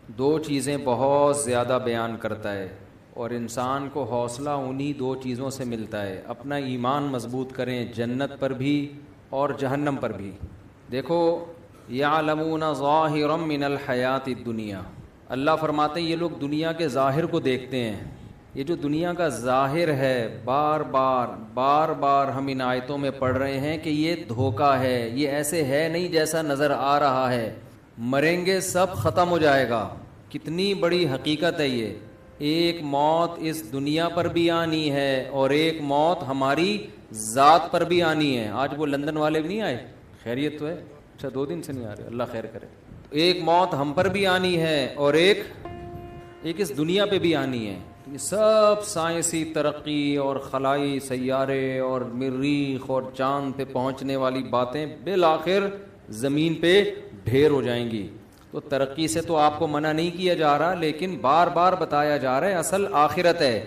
دو چیزیں بہت زیادہ بیان کرتا ہے، اور انسان کو حوصلہ انہی دو چیزوں سے ملتا ہے۔ اپنا ایمان مضبوط کریں، جنت پر بھی اور جہنم پر بھی۔ دیکھو، یعلمون ظاہرا من الحیات الدنیا، اللہ فرماتے ہیں یہ لوگ دنیا کے ظاہر کو دیکھتے ہیں۔ یہ جو دنیا کا ظاہر ہے، بار بار ہم ان آیتوں میں پڑھ رہے ہیں کہ یہ دھوکہ ہے، یہ ایسے ہے نہیں جیسا نظر آ رہا ہے۔ مریں گے سب، ختم ہو جائے گا۔ کتنی بڑی حقیقت ہے یہ۔ ایک موت اس دنیا پر بھی آنی ہے اور ایک موت ہماری ذات پر بھی آنی ہے۔ آج وہ لندن والے بھی نہیں آئے؟ خیریت تو ہے؟ اچھا، 2 دن سے نہیں آ رہے، اللہ خیر کرے۔ ایک موت ہم پر بھی آنی ہے اور ایک اس دنیا پہ بھی آنی ہے۔ یہ سب سائنسی ترقی اور خلائی سیارے اور مریخ اور چاند پہ پہنچنے والی باتیں بالآخر زمین پہ ڈھیر ہو جائیں گی۔ تو ترقی سے تو آپ کو منع نہیں کیا جا رہا، لیکن بار بار بتایا جا رہا ہے اصل آخرت ہے۔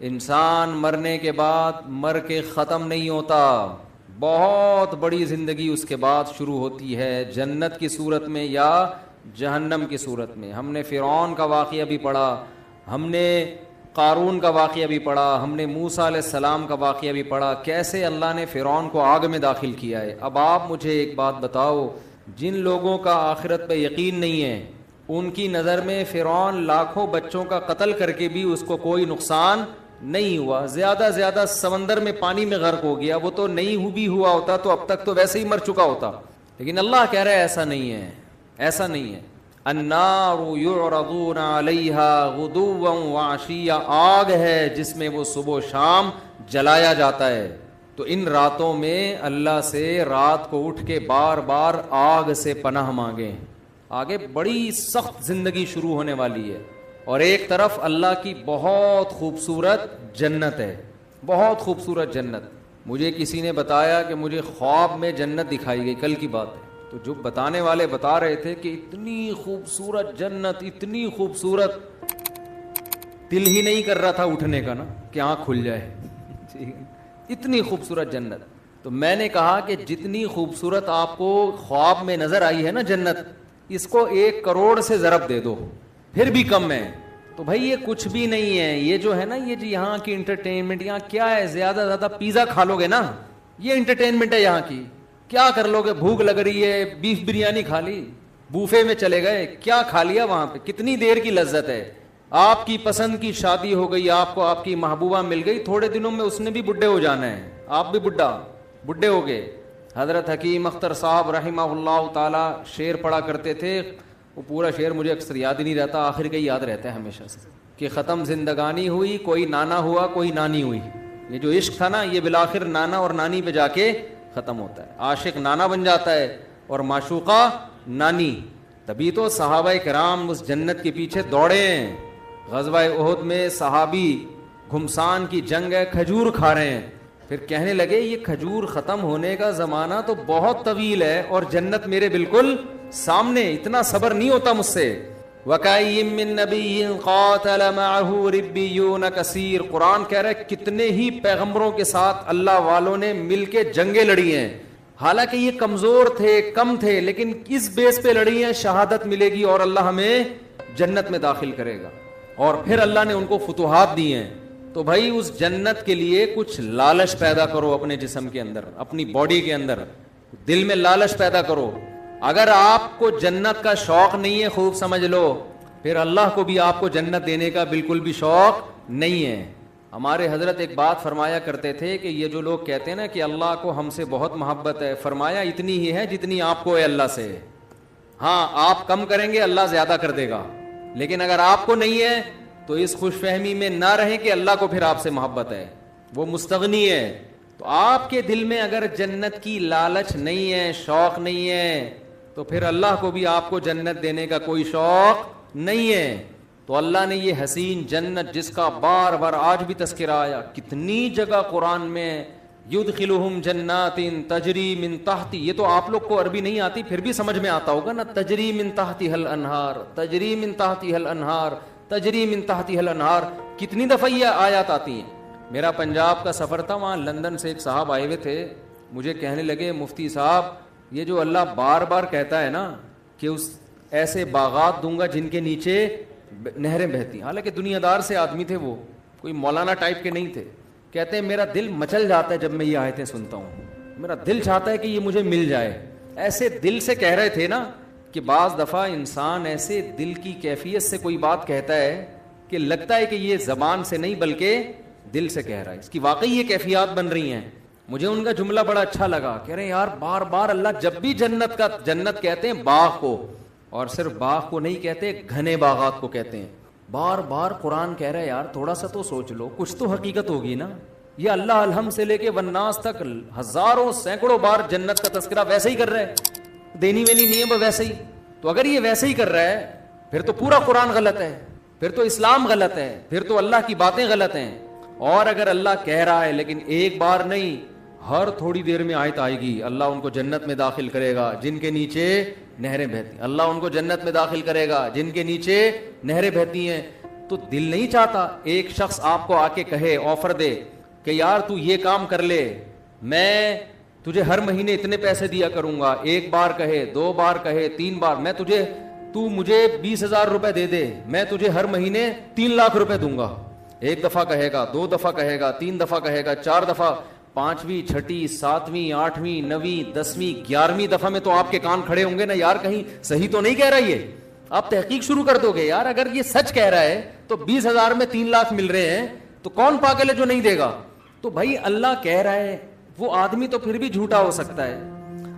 انسان مرنے کے بعد مر کے ختم نہیں ہوتا، بہت بڑی زندگی اس کے بعد شروع ہوتی ہے، جنت کی صورت میں یا جہنم کی صورت میں۔ ہم نے فرعون کا واقعہ بھی پڑھا، ہم نے قارون کا واقعہ بھی پڑھا، ہم نے موسیٰ علیہ السلام کا واقعہ بھی پڑھا، کیسے اللہ نے فرعون کو آگ میں داخل کیا ہے۔ اب آپ مجھے ایک بات بتاؤ، جن لوگوں کا آخرت پہ یقین نہیں ہے، ان کی نظر میں فرعون لاکھوں بچوں کا قتل کر کے بھی اس کو کوئی نقصان نہیں ہوا، زیادہ سمندر میں پانی میں غرق ہو گیا، وہ تو نہیں بھی ہوا ہوتا تو اب تک تو ویسے ہی مر چکا ہوتا۔ لیکن اللہ کہہ رہا ہے ایسا نہیں ہے، ایسا نہیں ہے۔ النار یعرضون علیہا غدوا وعشیا، آگ ہے جس میں وہ صبح و شام جلایا جاتا ہے۔ تو ان راتوں میں اللہ سے رات کو اٹھ کے بار بار آگ سے پناہ مانگیں۔ آگے بڑی سخت زندگی شروع ہونے والی ہے، اور ایک طرف اللہ کی بہت خوبصورت جنت ہے، بہت خوبصورت جنت۔ مجھے کسی نے بتایا کہ مجھے خواب میں جنت دکھائی گئی، کل کی بات ہے، تو جو بتانے والے بتا رہے تھے کہ اتنی خوبصورت جنت، اتنی خوبصورت، دل ہی نہیں کر رہا تھا اٹھنے کا نا کہ آنکھ کھل جائے، اتنی خوبصورت جنت۔ تو میں نے کہا کہ جتنی خوبصورت آپ کو خواب میں نظر آئی ہے نا جنت، اس کو 1 کروڑ سے ضرب دے دو پھر بھی کم ہے۔ تو بھائی یہ کچھ بھی نہیں ہے، یہ جو ہے نا، یہ جو یہاں کی انٹرٹینمنٹ، یہاں کیا ہے، زیادہ پیزا کھا لو گے نا، یہ انٹرٹینمنٹ ہے یہاں کی۔ کیا کر لو گے، بھوک لگ رہی ہے، بیف بریانی کھا لی، بوفے میں چلے گئے، کیا کھا لیا وہاں پہ، کتنی دیر کی لذت ہے۔ آپ کی پسند کی شادی ہو گئی، آپ کو آپ کی محبوبہ مل گئی، تھوڑے دنوں میں اس نے بھی بڈھے ہو جانا ہے، آپ بھی بڈھے ہو گئے۔ حضرت حکیم اختر صاحب رحمہ اللہ تعالی شعر پڑھا کرتے تھے، وہ پورا شعر مجھے اکثر یاد ہی نہیں رہتا، آخر کا ہی یاد رہتا ہے ہمیشہ سے، کہ ختم زندگانی ہوئی، کوئی نانا ہوا کوئی نانی ہوئی۔ یہ جو عشق تھا نا، یہ بالآخر نانا اور نانی پہ جا کے ختم ہوتا ہے۔ عاشق نانا بن جاتا ہے اور معشوقہ نانی، تبھی تو صحابہ کرام اس جنت کے پیچھے دوڑے ہیں۔ غزوہ احد میں صحابی گھمسان کی جنگ ہے، کھجور کھا رہے ہیں، پھر کہنے لگے یہ کھجور ختم ہونے کا زمانہ تو بہت طویل ہے اور جنت میرے بالکل سامنے، اتنا صبر نہیں ہوتا مجھ سے۔ وَكَأَيٍّ مِّن نَّبِيٍّ قَاتَلَ مَعَهُ رِبِّيُّونَ كَثِيرٌ، قرآن کہہ رہا ہے کتنے ہی پیغمبروں کے ساتھ اللہ والوں نے مل کے جنگیں لڑی ہیں، حالانکہ یہ کمزور تھے، کم تھے، لیکن اس بیس پہ لڑی ہیں، شہادت ملے گی اور اللہ ہمیں جنت میں داخل کرے گا، اور پھر اللہ نے ان کو فتوحات دی ہیں۔ تو بھائی اس جنت کے لیے کچھ لالچ پیدا کرو اپنے جسم کے اندر، اپنی باڈی کے اندر، دل میں لالچ پیدا کرو۔ اگر آپ کو جنت کا شوق نہیں ہے، خوب سمجھ لو، پھر اللہ کو بھی آپ کو جنت دینے کا بالکل بھی شوق نہیں ہے۔ ہمارے حضرت ایک بات فرمایا کرتے تھے کہ یہ جو لوگ کہتے ہیں نا کہ اللہ کو ہم سے بہت محبت ہے، فرمایا اتنی ہی ہے جتنی آپ کو ہے اللہ سے۔ ہاں، آپ کم کریں گے اللہ زیادہ کر دے گا، لیکن اگر آپ کو نہیں ہے تو اس خوش فہمی میں نہ رہیں کہ اللہ کو پھر آپ سے محبت ہے، وہ مستغنی ہے۔ تو آپ کے دل میں اگر جنت کی لالچ نہیں ہے، شوق نہیں ہے، تو پھر اللہ کو بھی آپ کو جنت دینے کا کوئی شوق نہیں ہے۔ تو اللہ نے یہ حسین جنت جس کا بار بار آج بھی تذکرہ آیا، کتنی جگہ قرآن میں، یدخلہم جنات تجری من تحتی، یہ تو آپ لوگ کو عربی نہیں آتی پھر بھی سمجھ میں آتا ہوگا نا، تجری من تحتھا الانہار، تجری من تحتھا الانہار، تجری من تحتھا الانہار، کتنی دفعہ یہ آیات آتی ہیں۔ میرا پنجاب کا سفر تھا، وہاں لندن سے ایک صاحب آئے ہوئے تھے، مجھے کہنے لگے مفتی صاحب یہ جو اللہ بار بار کہتا ہے نا کہ اس ایسے باغات دوں گا جن کے نیچے نہریں بہتی. حالانکہ دنیا دار سے آدمی تھے, وہ کوئی مولانا ٹائپ کے نہیں تھے. کہتے ہیں میرا دل مچل جاتا ہے جب میں یہ آیتیں سنتا ہوں, میرا دل چاہتا ہے کہ یہ مجھے مل جائے. ایسے دل سے کہہ رہے تھے نا کہ بعض دفعہ انسان ایسے دل کی کیفیت سے کوئی بات کہتا ہے کہ لگتا ہے کہ یہ زبان سے نہیں بلکہ دل سے کہہ رہا ہے. اس کی واقعی یہ کیفیات بن رہی ہیں. مجھے ان کا جملہ بڑا اچھا لگا, کہہ رہے ہیں یار بار بار اللہ جب بھی جنت کہتے ہیں باغ کو, اور صرف باغ کو نہیں کہتے, گھنے باغات کو کہتے ہیں. بار بار قرآن کہہ رہا ہے یار تھوڑا سا تو سوچ لو, کچھ تو حقیقت ہوگی نا. یہ اللہ الحم سے لے کے والناس تک ہزاروں سینکڑوں بار جنت کا تذکرہ ویسے ہی کر رہا ہے, دینی وینی نہیں ہے ویسے ہی. تو اگر یہ ویسے ہی کر رہا ہے پھر تو پورا قرآن غلط ہے, پھر تو اسلام غلط ہے, پھر تو اللہ کی باتیں غلط ہیں. اور اگر اللہ کہہ رہا ہے لیکن ایک بار نہیں, ہر تھوڑی دیر میں آیت آئے گی, اللہ ان کو جنت میں داخل کرے گا جن کے نیچے نہریں بہتی, اللہ ان کو جنت میں داخل کرے گا جن کے نیچے نہریں بہتی ہیں. تو دل نہیں چاہتا ایک شخص آپ کو آ کے کہے, آفر دے کہ یار تو یہ کام کر لے, میں تجھے ہر مہینے اتنے پیسے دیا کروں گا. ایک بار کہے, 2 بار کہے, 3 بار, تو مجھے 20,000 روپے دے دے, میں تجھے ہر مہینے 3 لاکھ روپے دوں گا. ایک دفعہ کہے گا, 2 دفعہ کہے گا, 3 دفعہ کہے گا, 4 دفعہ, 5ویں 6ٹھی 7ویں 8ویں 9ویں 10ویں 11ویں دفعہ میں تو آپ کے کان کھڑے ہوں گے نا, یار کہیں صحیح تو نہیں کہہ رہا. یہ آپ تحقیق شروع کر دو گے, یار اگر یہ سچ کہہ رہا ہے تو 20,000 میں 3 لاکھ مل رہے ہیں, تو کون پاگل ہے جو نہیں دے گا. تو بھائی اللہ کہہ رہا ہے, وہ آدمی تو پھر بھی جھوٹا ہو سکتا ہے.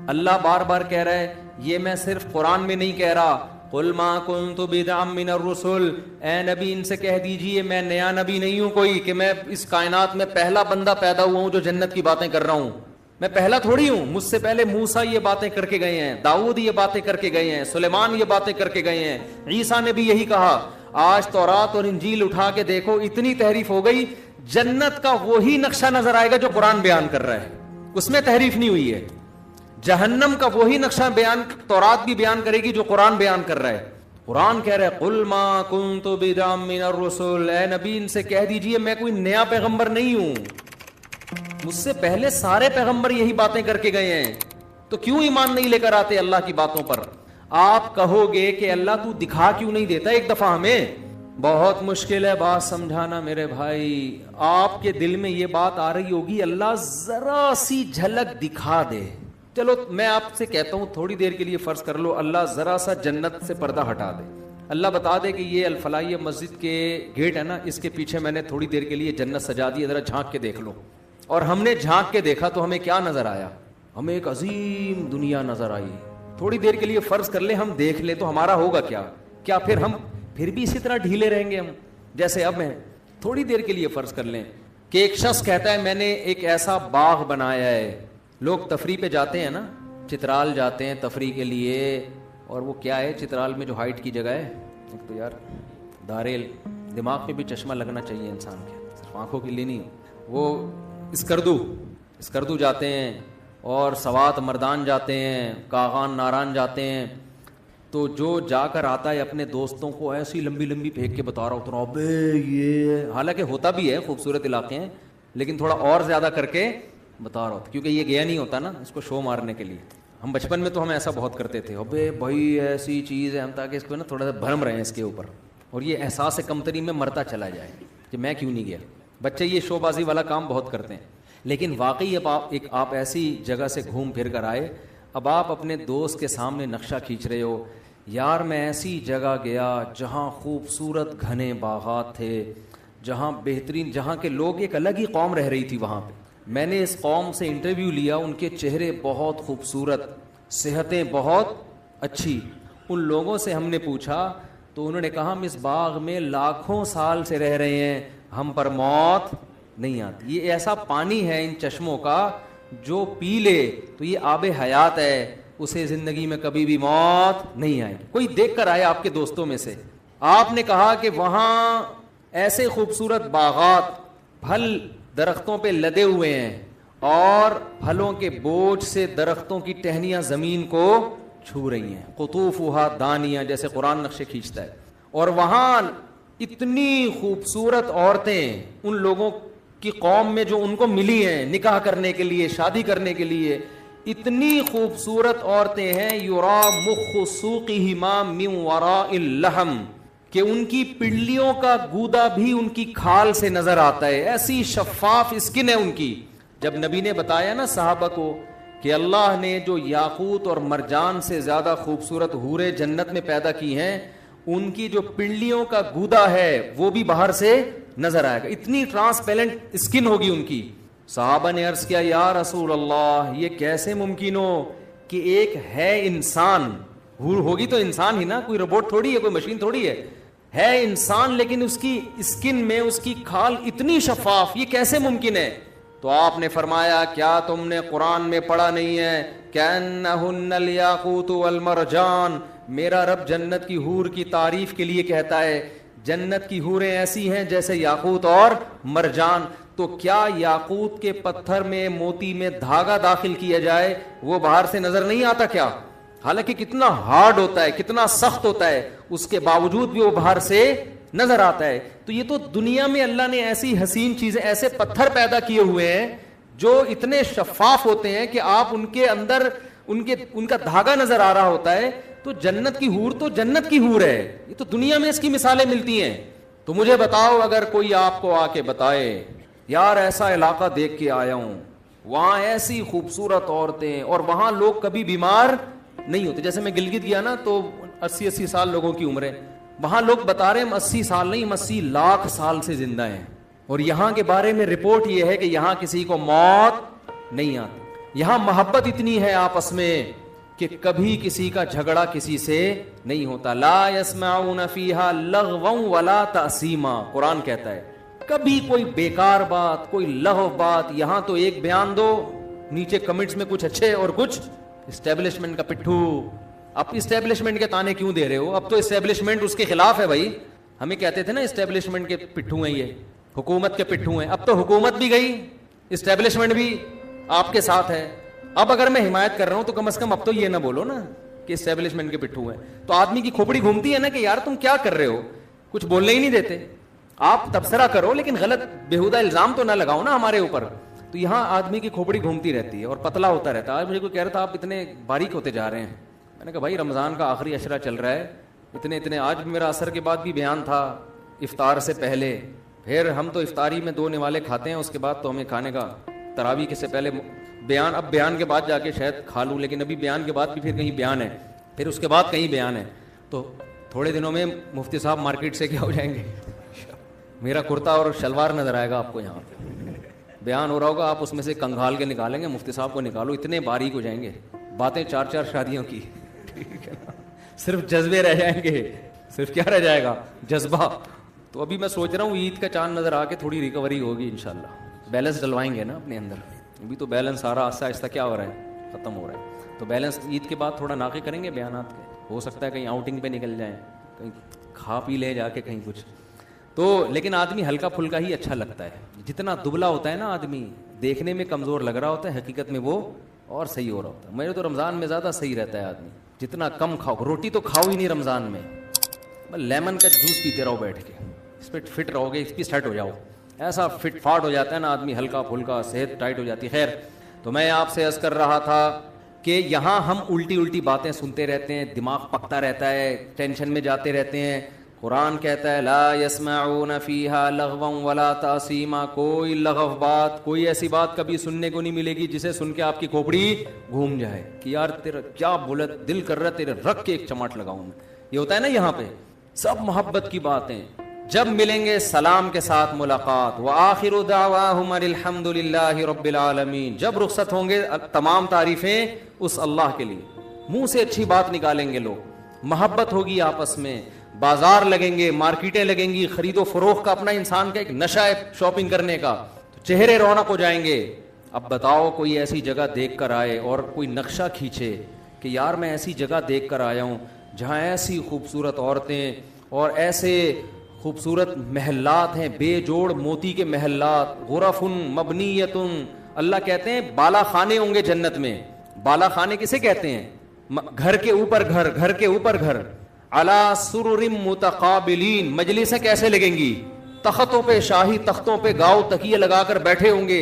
اللہ بار بار کہہ رہا ہے, یہ میں صرف قرآن میں نہیں کہہ رہا, قل ما کنت بدعا من الرسل, اے نبی ان سے کہہ دیجئے میں نیا نبی نہیں ہوں کوئی کہ میں اس کائنات میں پہلا بندہ پیدا ہوا ہوں جو جنت کی باتیں کر رہا ہوں. میں پہلا تھوڑی ہوں, مجھ سے پہلے موسیٰ یہ باتیں کر کے گئے ہیں, داؤد یہ باتیں کر کے گئے ہیں, سلیمان یہ باتیں کر کے گئے ہیں, عیسیٰ نے بھی یہی کہا. آج تورات اور انجیل اٹھا کے دیکھو, اتنی تحریف ہو گئی, جنت کا وہی نقشہ نظر آئے گا جو قرآن بیان کر رہا ہے, اس میں تحریف نہیں ہوئی ہے. جہنم کا وہی نقشہ بیان تورات بھی بیان کرے گی جو قرآن بیان کر رہا ہے. قرآن کہہ رہا ہے قل ما کنت بدعا من الرسل, اے نبی ان سے کہہ دیجئے میں کوئی نیا پیغمبر نہیں ہوں, مجھ سے پہلے سارے پیغمبر یہی باتیں کر کے گئے ہیں, تو کیوں ایمان نہیں لے کر آتے اللہ کی باتوں پر. آپ کہو گے کہ اللہ تو دکھا کیوں نہیں دیتا ایک دفعہ ہمیں. بہت مشکل ہے بات سمجھانا میرے بھائی. آپ کے دل میں یہ بات آ رہی ہوگی اللہ ذرا سی جھلک دکھا دے. چلو میں آپ سے کہتا ہوں تھوڑی دیر کے لیے فرض کر لو اللہ ذرا سا جنت سے پردہ ہٹا دے, اللہ بتا دے کہ یہ الفلاحیہ مسجد کے گیٹ ہے نا, اس کے پیچھے میں نے تھوڑی دیر کے لیے جنت سجا دی, ذرا جھانک کے دیکھ لو. اور ہم نے جھانک کے دیکھا تو ہمیں کیا نظر آیا, ہمیں ایک عظیم دنیا نظر آئی. تھوڑی دیر کے لیے فرض کر لیں ہم دیکھ لیں تو ہمارا ہوگا کیا پھر ہم پھر بھی اسی طرح ڈھیلے رہیں گے ہم جیسے اب ہیں. تھوڑی دیر کے لیے فرض کر لیں کہ ایک شخص کہتا ہے میں نے ایک ایسا باغ بنایا ہے. لوگ تفریح پہ جاتے ہیں نا, چترال جاتے ہیں تفریح کے لیے, اور وہ کیا ہے چترال میں جو ہائٹ کی جگہ ہے, ایک تو یار داریل, دماغ پہ بھی چشمہ لگنا چاہیے انسان کے, صرف آنکھوں کے لیے نہیں. وہ اسکردو جاتے ہیں, اور سوات مردان جاتے ہیں, کاغان ناران جاتے ہیں. تو جو جا کر آتا ہے اپنے دوستوں کو ایسی لمبی لمبی پھینک کے بتا رہا ہوتا ہے ابے یہ, حالانکہ ہوتا بھی ہے خوبصورت علاقے ہیں لیکن تھوڑا اور زیادہ کر کے بتا رہا ہوتا, کیونکہ یہ گیا نہیں ہوتا نا اس کو شو مارنے کے لیے. ہم بچپن میں تو ہم ایسا بہت کرتے تھے, ابے بھائی ایسی چیز ہے, ہم تاکہ اس کو نا تھوڑا سا بھرم رہے ہیں اس کے اوپر, اور یہ احساس کمتری میں مرتا چلا جائے کہ میں کیوں نہیں گیا. بچے یہ شو بازی والا کام بہت کرتے ہیں. لیکن واقعی اب آپ ایسی جگہ سے گھوم پھر کر آئے, اب آپ اپنے دوست کے سامنے نقشہ کھینچ رہے ہو, یار میں ایسی جگہ گیا جہاں خوبصورت گھنے باغات تھے, جہاں بہترین, جہاں کے لوگ ایک الگ ہی قوم رہ رہی تھی وہاں پہ. میں نے اس قوم سے انٹرویو لیا, ان کے چہرے بہت خوبصورت, صحتیں بہت اچھی. ان لوگوں سے ہم نے پوچھا تو انہوں نے کہا ہم اس باغ میں لاکھوں سال سے رہ رہے ہیں, ہم پر موت نہیں آتی. یہ ایسا پانی ہے ان چشموں کا جو پی لے تو یہ آب حیات ہے, اسے زندگی میں کبھی بھی موت نہیں آئے گی. کوئی دیکھ کر آیا آپ کے دوستوں میں سے, آپ نے کہا کہ وہاں ایسے خوبصورت باغات, پھل درختوں پہ لدے ہوئے ہیں, اور پھلوں کے بوجھ سے درختوں کی ٹہنیاں زمین کو چھو رہی ہیں, قطوفها دانیہ, جیسے قرآن نقشے کھینچتا ہے. اور وہاں اتنی خوبصورت عورتیں ان لوگوں کی قوم میں جو ان کو ملی ہیں نکاح کرنے کے لیے, شادی کرنے کے لیے, اتنی خوبصورت عورتیں ہیں یرا مخ سوقہما من وراء اللحم کہ ان کی پنڈلیوں کا گودا بھی ان کی کھال سے نظر آتا ہے, ایسی شفاف اسکن ہے ان کی. جب نبی نے بتایا نا صحابہ کو کہ اللہ نے جو یاقوت اور مرجان سے زیادہ خوبصورت حوریں جنت میں پیدا کی ہیں, ان کی جو پنڈلیوں کا گودا ہے وہ بھی باہر سے نظر آئے گا, اتنی ٹرانسپیرنٹ اسکن ہوگی ان کی. صحابہ نے عرض کیا یا رسول اللہ یہ کیسے ممکن ہو کہ ایک ہے انسان, حور ہوگی تو انسان ہی نا, کوئی روبوٹ تھوڑی ہے, کوئی مشین تھوڑی ہے انسان, لیکن اس کی اسکن میں اس کی کھال اتنی شفاف, یہ کیسے ممکن ہے؟ تو آپ نے فرمایا کیا تم نے قرآن میں پڑھا نہیں ہے کأنہن الیاقوت والمرجان, میرا رب جنت کی حور کی تعریف کے لیے کہتا ہے جنت کی حوریں ایسی ہیں جیسے یاقوت اور مرجان. تو کیا یاقوت کے پتھر میں موتی میں دھاگا داخل کیا جائے وہ باہر سے نظر نہیں آتا کیا؟ حالانکہ کتنا ہارڈ ہوتا ہے, کتنا سخت ہوتا ہے, اس کے باوجود بھی وہ باہر سے نظر آتا ہے. تو یہ تو دنیا میں اللہ نے ایسی حسین چیزیں, ایسے پتھر پیدا کیے ہوئے ہیں جو اتنے شفاف ہوتے ہیں کہ آپ ان کے اندر ان کا دھاگا نظر آ رہا ہوتا ہے. تو جنت کی حور تو جنت کی حور ہے, یہ تو دنیا میں اس کی مثالیں ملتی ہیں. تو مجھے بتاؤ اگر کوئی آپ کو آ کے بتائے یار ایسا علاقہ دیکھ کے آیا ہوں, وہاں ایسی خوبصورت عورتیں اور وہاں لوگ کبھی بیمار نہیں ہوتے, جیسے میں گلگت گیا نا تو 80 سال لوگوں کی عمریں, وہاں لوگ بتا رہے ہیں 80 سال نہیں 80 لاکھ سال سے زندہ ہیں, اور یہاں کے بارے میں رپورٹ یہ ہے کہ یہاں کسی کو موت نہیں آتی, یہاں محبت اتنی ہے آپس میں کہ کبھی کسی کا جھگڑا کسی سے نہیں ہوتا. لا يسمعون فيها لغوا ولا تأثیما, قرآن کہتا ہے کبھی کوئی بیکار بات, کوئی لغو بات. یہاں تو ایک بیان دو, نیچے کمنٹس میں کچھ اچھے اور کچھ اسٹیبلشمنٹ کا پٹھو. اب اسٹیبلشمنٹ کے تانے کیوں دے رہے ہو؟ اب تو اسٹیبلشمنٹ اس کے خلاف ہے بھائی. ہمیں کہتے تھے نا اسٹیبلشمنٹ کے پٹھو ہیں, یہ حکومت کے پٹھو ہیں. اب تو حکومت بھی گئی, اسٹیبلشمنٹ بھی آپ کے ساتھ ہے. اب اگر میں حمایت کر رہا ہوں تو کم از کم اب تو یہ نہ بولو نا کہ اسٹیبلشمنٹ کے پٹھو ہیں. تو آدمی کی کھوپڑی گھومتی ہے نا کہ یار تم کیا کر رہے ہو, کچھ بولنے ہی نہیں دیتے. آپ تبصرہ کرو لیکن غلط بےہودہ الزام تو نہ لگاؤ نا ہمارے اوپر. تو یہاں آدمی کی کھوپڑی گھومتی رہتی ہے اور پتلا ہوتا رہتا ہے. آج مجھے کوئی کہہ رہا تھا آپ اتنے باریک ہوتے جا رہے ہیں. میں نے کہا بھائی رمضان کا آخری عشرہ چل رہا ہے, اتنے آج میرا عصر کے بعد بھی بیان تھا, افطار سے پہلے. پھر ہم تو افطاری میں 2 نوالے کھاتے ہیں, اس کے بعد تو ہمیں کھانے کا تراویح کے سے پہلے بیان. اب بیان کے بعد جا کے شاید کھا لوں, لیکن ابھی بیان کے بعد بھی پھر کہیں بیان ہے, پھر اس کے بعد کہیں بیان ہے. تو تھوڑے دنوں میں مفتی صاحب مارکیٹ سے کیا ہو جائیں گے, میرا کرتا اور شلوار نظر آئے گا آپ کو. یہاں پہ بیان ہو رہا ہوگا, آپ اس میں سے کنگھال کے نکالیں گے, مفتی صاحب کو نکالو, اتنے باریک ہو جائیں گے, باتیں 4 شادیوں کی, ٹھیک ہے نا, صرف جذبے رہ جائیں گے, صرف کیا رہ جائے گا, جذبہ. تو ابھی میں سوچ رہا ہوں عید کا چاند نظر آ کے تھوڑی ریکوری ہوگی انشاءاللہ, بیلنس ڈلوائیں گے نا اپنے اندر. ابھی تو بیلنس سارا آہستہ آہستہ کیا ہو رہا ہے, ختم ہو رہا ہے. تو بیلنس عید کے بعد تھوڑا ناقے کریں گے بیانات کے, ہو سکتا ہے کہیں آؤٹنگ پہ نکل جائیں, کہیں کھا پی لے جا کے کہیں کچھ. تو لیکن آدمی ہلکا پھلکا ہی اچھا لگتا ہے. جتنا دبلا ہوتا ہے نا آدمی, دیکھنے میں کمزور لگ رہا ہوتا ہے, حقیقت میں وہ اور صحیح ہو رہا ہوتا ہے. میرے تو رمضان میں زیادہ صحیح رہتا ہے آدمی, جتنا کم کھاؤ. روٹی تو کھاؤ ہی نہیں رمضان میں, لیمن کا جوس پیتے رہو بیٹھ کے, اس پہ فٹ رہو گے, اس پہ سیٹ ہو جاؤ. ایسا فٹ فاٹ ہو جاتا ہے نا آدمی, ہلکا پھلکا, صحت ٹائٹ ہو جاتی ہے. خیر, تو میں آپ سے عرض کر رہا تھا کہ یہاں ہم الٹی باتیں سنتے رہتے ہیں, دماغ پکتا رہتا ہے, ٹینشن میں جاتے رہتے ہیں. قرآن کہتا ہے لا يسمعون فيها لغوا ولا تأثیما, کوئی لغو بات, کوئی ایسی بات کبھی سننے کو نہیں ملے گی جسے سن کے آپ کی کھوپڑی گھوم جائے کہ یار تیرا کیا بولا, دل کر رہا تیرے رکھ کے ایک چماٹ لگاؤں. یہ ہوتا ہے نا یہاں پہ, سب محبت کی باتیں. جب ملیں گے سلام کے ساتھ ملاقات, وآخر دعواہم الحمد للہ رب العالمین. جب رخصت ہوں گے تمام تعریفیں اس اللہ کے لیے, منہ سے اچھی بات نکالیں گے لوگ, محبت ہوگی آپس میں, بازار لگیں گے, مارکیٹیں لگیں گی, خرید و فروخت کا اپنا انسان کا ایک نشہ ہے شاپنگ کرنے کا, تو چہرے رونق ہو جائیں گے. اب بتاؤ کوئی ایسی جگہ دیکھ کر آئے اور کوئی نقشہ کھینچے کہ یار میں ایسی جگہ دیکھ کر آیا ہوں جہاں ایسی خوبصورت عورتیں اور ایسے خوبصورت محلات ہیں, بے جوڑ موتی کے محلات, غرف مبنیۃ. اللہ کہتے ہیں بالا خانے ہوں گے جنت میں. بالا خانے کسے کہتے ہیں؟ گھر کے اوپر گھر, گھر کے اوپر گھر. علی سرر متقابلین, مجلسیں کیسے لگیں گی؟ تختوں پہ, شاہی تختوں پہ گاؤ تکیے لگا کر بیٹھے ہوں گے,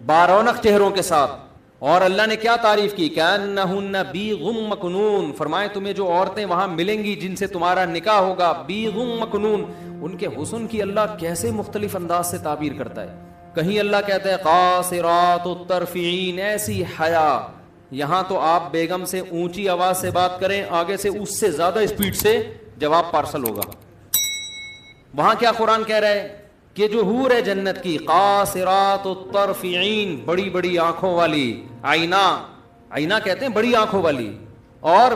بارونق چہروں کے ساتھ. اور اللہ نے کیا تعریف کی؟ کأنہن بیغ مکنون، فرمائے تمہیں جو عورتیں وہاں ملیں گی جن سے تمہارا نکاح ہوگا، بیغ مکنون، ان کے حسن کی اللہ کیسے مختلف انداز سے تعبیر کرتا ہے. کہیں اللہ کہتا ہے قاصرات الطرف عین، ایسی حیا. یہاں تو آپ بیگم سے اونچی آواز سے بات کریں، آگے سے اس سے زیادہ اسپیڈ سے جواب پارسل ہوگا. وہاں کیا قرآن کہہ رہا ہے کہ جو حور ہے جنت کی، قاصرات الطرف عین، بڑی بڑی آنکھوں والی، آئینہ کہتے ہیں بڑی آنکھوں والی، اور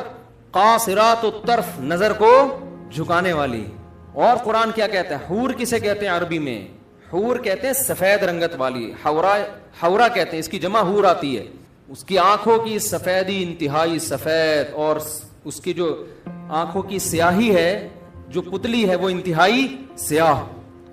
قاصرات الطرف، نظر کو جھکانے والی. اور قرآن کیا کہتا ہے؟ حور کسے کہتے ہیں عربی میں؟ حور کہتے ہیں سفید رنگت والی، حورا کہتے ہیں، اس کی جمع حور آتی ہے. اس کی آنکھوں کی سفیدی انتہائی سفید، اور اس کی جو آنکھوں کی سیاہی ہے، جو پتلی ہے، وہ انتہائی سیاہ.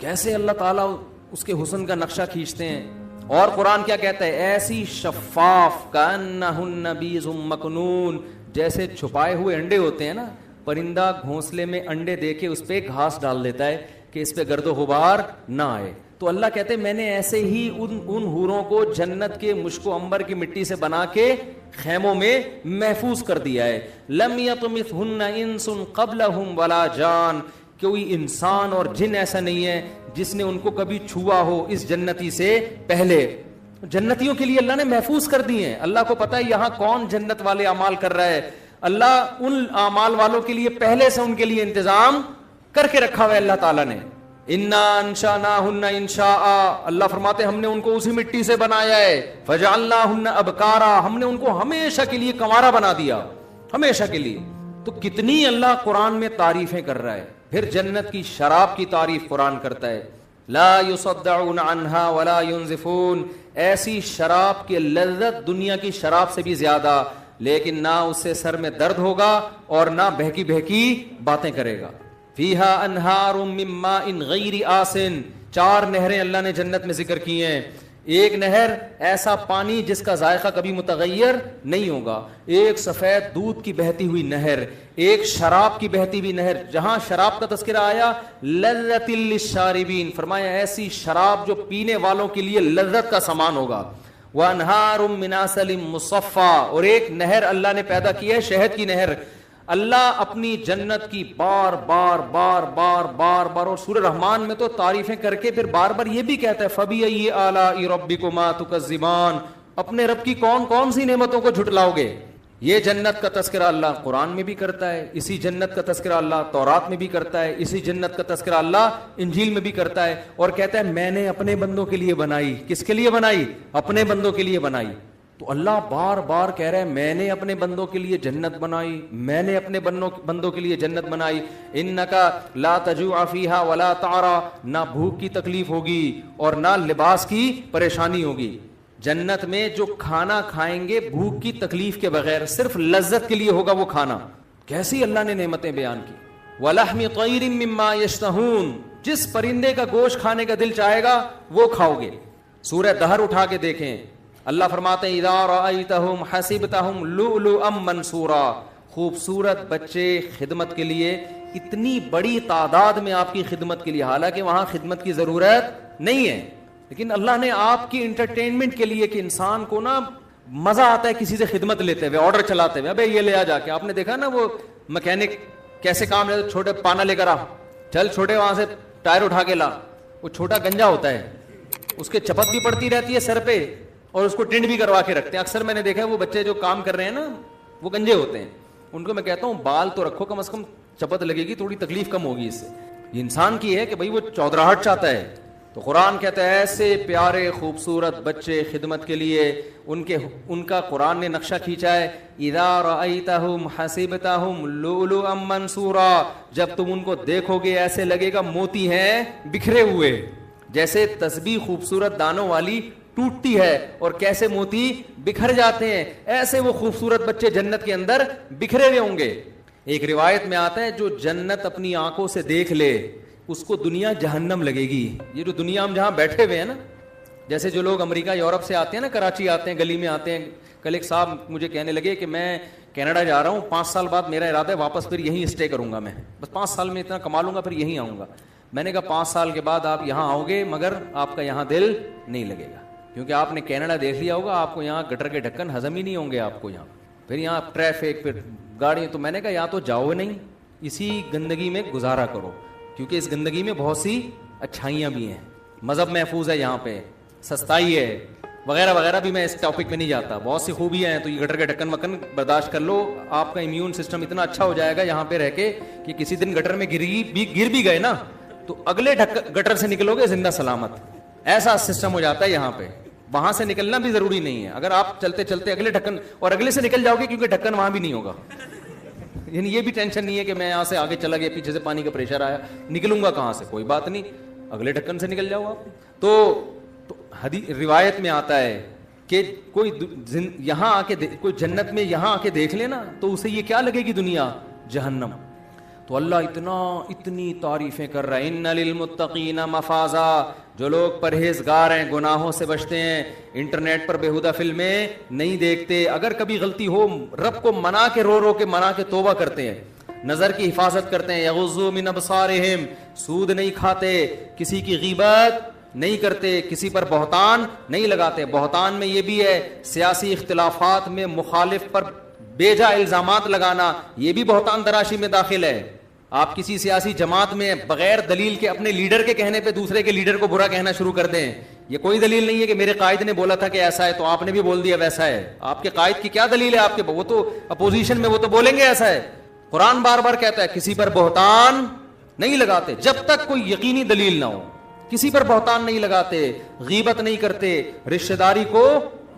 کیسے اللہ تعالیٰ اس کے حسن کا نقشہ کھینچتے ہیں. اور قرآن کیا کہتا ہے؟ ایسی شفاف، کأنہن بیض مکنون، جیسے چھپائے ہوئے انڈے ہوتے ہیں نا. پرندہ گھونسلے میں انڈے دے کے اس پہ گھاس ڈال دیتا ہے کہ اس پہ گرد و غبار نہ آئے. تو اللہ کہتے ہیں میں نے ایسے ہی ان حوروں کو جنت کے مشک و عنبر کی مٹی سے بنا کے خیموں میں محفوظ کر دیا ہے. لم یطمثہن انس قبلہم ولا جان، کوئی انسان اور جن ایسا نہیں ہے جس نے ان کو کبھی چھوا ہو اس جنتی سے پہلے. جنتیوں کے لیے اللہ نے محفوظ کر دی ہیں. اللہ کو پتا ہے یہاں کون جنت والے اعمال کر رہا ہے. اللہ ان اعمال والوں کے لیے پہلے سے ان کے لیے انتظام کر کے رکھا ہوا ہے. اللہ تعالیٰ نے انا انشأناہن انشاء، اللہ فرماتے ہم نے ان کو اسی مٹی سے بنایا ہے. فجعلناہن ابکارا، ہم نے ان کو ہمیشہ کے لیے کنوارا بنا دیا، ہمیشہ کے لیے. تو کتنی اللہ قرآن میں تعریفیں کر رہا ہے. پھر جنت کی شراب کی تعریف قرآن کرتا ہے. لا یصدعون عنہا ولا ینزفون، ایسی شراب کی لذت دنیا کی شراب سے بھی زیادہ، لیکن نہ اس سے سر میں درد ہوگا اور نہ بہکی بہکی باتیں کرے گا. فیہا انہار من ماء غیر آسن، 4 نہریں اللہ نے جنت میں ذکر کی ہیں. ایک نہر ایسا پانی جس کا ذائقہ کبھی متغیر نہیں ہوگا، ایک سفید دودھ کی بہتی ہوئی نہر، ایک شراب کی بہتی ہوئی نہر. جہاں شراب کا تذکرہ آیا لذت للشاربین، فرمایا ایسی شراب جو پینے والوں کے لیے لذت کا سامان ہوگا. وانہار من عسل مصفی، اور ایک نہر اللہ نے پیدا کی ہے شہد کی نہر. اللہ اپنی جنت کی بار بار بار بار بار بار، اور سورہ رحمان میں تو تعریفیں کر کے پھر بار بار یہ بھی کہتا ہے فَبِأَيِّ آلَاءِ رَبِّكُمَا تُكَذِّبَانِ، اپنے رب کی کون کون سی نعمتوں کو جھٹلاؤ گے. یہ جنت کا تذکرہ اللہ قرآن میں بھی کرتا ہے، اسی جنت کا تذکرہ اللہ تورات میں بھی کرتا ہے، اسی جنت کا تذکرہ اللہ انجیل میں بھی کرتا ہے. اور کہتا ہے میں نے اپنے بندوں کے لیے بنائی. کس کے لیے بنائی؟ اپنے بندوں کے لیے بنائی. تو اللہ بار بار کہہ رہا ہے میں نے اپنے بندوں کے لیے جنت بنائی، میں نے اپنے بندوں کے لیے جنت بنائی. انکا لا تجوع فیہا ولا تعرا، نہ بھوک کی تکلیف ہوگی اور نہ لباس کی پریشانی ہوگی. جنت میں جو کھانا کھائیں گے بھوک کی تکلیف کے بغیر، صرف لذت کے لیے ہوگا وہ کھانا. کیسی اللہ نے نعمتیں بیان کی. وَلَحْمِ طَيْرٍ مِّمَّا يَشْتَهُونَ، جس پرندے کا گوشت کھانے کا دل چاہے گا وہ کھاؤ گے. سورہ دہر اٹھا کے دیکھیں، اللہ فرماتے ہیں اذا رأیتہم حسبتہم لؤلؤا منثورا، خوبصورت بچے خدمت کے لیے، اتنی بڑی تعداد میں آپ کی خدمت کے لیے، حالانکہ وہاں خدمت کی ضرورت نہیں ہے، لیکن اللہ نے آپ کی انٹرٹینمنٹ کے لیے کہ انسان کو نا مزہ آتا ہے کسی سے خدمت لیتے ہوئے، آرڈر چلاتے ہوئے، ابے یہ لے آ جا کے. آپ نے دیکھا نا وہ مکینک کیسے کام لیتے، چھوٹے پانا لے کر آ، چل چھوٹے وہاں سے ٹائر اٹھا کے لا. وہ چھوٹا گنجا ہوتا ہے، اس کے چپت بھی پڑتی رہتی ہے سر پہ، اور اس کو ٹنڈ بھی کروا کے رکھتے ہیں. اکثر میں نے دیکھا ہے وہ بچے جو کام کر رہے ہیں نا وہ گنجے ہوتے ہیں، ان کو میں کہتا ہوں بال تو رکھو، کم از کم چپت لگے گی، تھوڑی تکلیف کم ہوگی اس سے. یہ انسان کی ہے کہ بھائی وہ چودراہٹ چاہتا ہے. تو قرآن کہتا ہے ایسے پیارے خوبصورت بچے خدمت کے لیے، ان کا قرآن نے نقشہ کھینچا ہے. اذا رأیتہم حسبتہم لؤلؤا منثورا، جب تم ان کو دیکھو گے ایسے لگے گا موتی ہیں بکھرے ہوئے. جیسے تسبیح خوبصورت دانوں والی ٹوٹتی ہے اور کیسے موتی بکھر جاتے ہیں، ایسے وہ خوبصورت بچے جنت کے اندر بکھرے ہوئے ہوں گے. ایک روایت میں آتا ہے جو جنت اپنی آنکھوں سے دیکھ لے اس کو دنیا جہنم لگے گی. یہ جو دنیا ہم جہاں بیٹھے ہوئے ہیں نا، جیسے جو لوگ امریکہ یورپ سے آتے ہیں نا، کراچی آتے ہیں، گلی میں آتے ہیں. کل ایک صاحب مجھے کہنے لگے کہ میں کینیڈا جا رہا ہوں، 5 سال بعد میرا ارادہ ہے واپس پھر یہیں اسٹے کروں گا، میں بس 5 سال میں اتنا کما لوں گا پھر یہیں آؤں گا. میں نے کہا 5 سال کے بعد آپ یہاں آؤ گے مگر آپ کا یہاں دل نہیں لگے گا. کیونکہ آپ نے کینیڈا دیکھ لیا ہوگا, آپ کو یہاں گٹر کے ڈھکن ہضم ہی نہیں ہوں گے آپ کو یہاں, پھر یہاں ٹریفک, پھر گاڑی. تو میں نے کہا یا تو جاؤ نہیں, اسی گندگی میں گزارا کرو, کیونکہ اس گندگی میں بہت سی اچھائیاں بھی ہیں, مذہب محفوظ ہے یہاں پہ, سستائی ہے وغیرہ وغیرہ. بھی میں اس ٹاپک میں نہیں جاتا, بہت سی خوبیاں ہیں. تو یہ گٹر کے ڈھکن وکن برداشت کر لو, آپ کا امیون سسٹم اتنا اچھا ہو جائے گا یہاں پہ رہ کے کہ کسی دن گٹر میں گر بھی گئے نا تو اگلے گٹر سے نکلو گے زندہ سلامت. ایسا سسٹم ہو جاتا ہے یہاں پہ, وہاں سے نکلنا بھی ضروری نہیں ہے. اگر آپ چلتے چلتے اگلے ڈھکن اور اگلے سے نکل جاؤ گے, کیونکہ ڈھکن وہاں بھی نہیں ہوگا. یعنی یہ بھی ٹینشن نہیں ہے کہ میں یہاں سے آگے چلا گیا, پیچھے سے پانی کا پریشر آیا, نکلوں گا کہاں سے, کوئی بات نہیں, اگلے ڈھکن سے نکل جاؤ آپ. تو روایت میں آتا ہے کہ کوئی یہاں آ کے کوئی جنت میں یہاں آ کے دیکھ لینا تو اسے یہ کیا لگے گی دنیا, جہنم. تو اللہ اتنی تعریفیں کر رہا ہے, ان للمتقین مفازا, جو لوگ پرہیزگار ہیں, گناہوں سے بچتے ہیں, انٹرنیٹ پر بیہودہ فلمیں نہیں دیکھتے, اگر کبھی غلطی ہو رب کو منا کے رو کے منا کے توبہ کرتے ہیں, نظر کی حفاظت کرتے ہیں, یغضوا من ابصارہم, سود نہیں کھاتے, کسی کی غیبت نہیں کرتے, کسی پر بہتان نہیں لگاتے. بہتان میں یہ بھی ہے سیاسی اختلافات میں مخالف پر بیجا الزامات لگانا, یہ بھی بہتان تراشی میں داخل ہے. آپ کسی سیاسی جماعت میں بغیر دلیل کے اپنے لیڈر کے کہنے پہ دوسرے کے لیڈر کو برا کہنا شروع کر دیں, یہ کوئی دلیل نہیں ہے کہ میرے قائد نے بولا تھا کہ ایسا ہے تو آپ نے بھی بول دیا ویسا ہے. آپ کے قائد کی کیا دلیل ہے آپ کے, وہ تو اپوزیشن میں, وہ تو بولیں گے ایسا ہے. قرآن بار بار کہتا ہے کسی پر بہتان نہیں لگاتے جب تک کوئی یقینی دلیل نہ ہو, کسی پر بہتان نہیں لگاتے, غیبت نہیں کرتے, رشتہ داری کو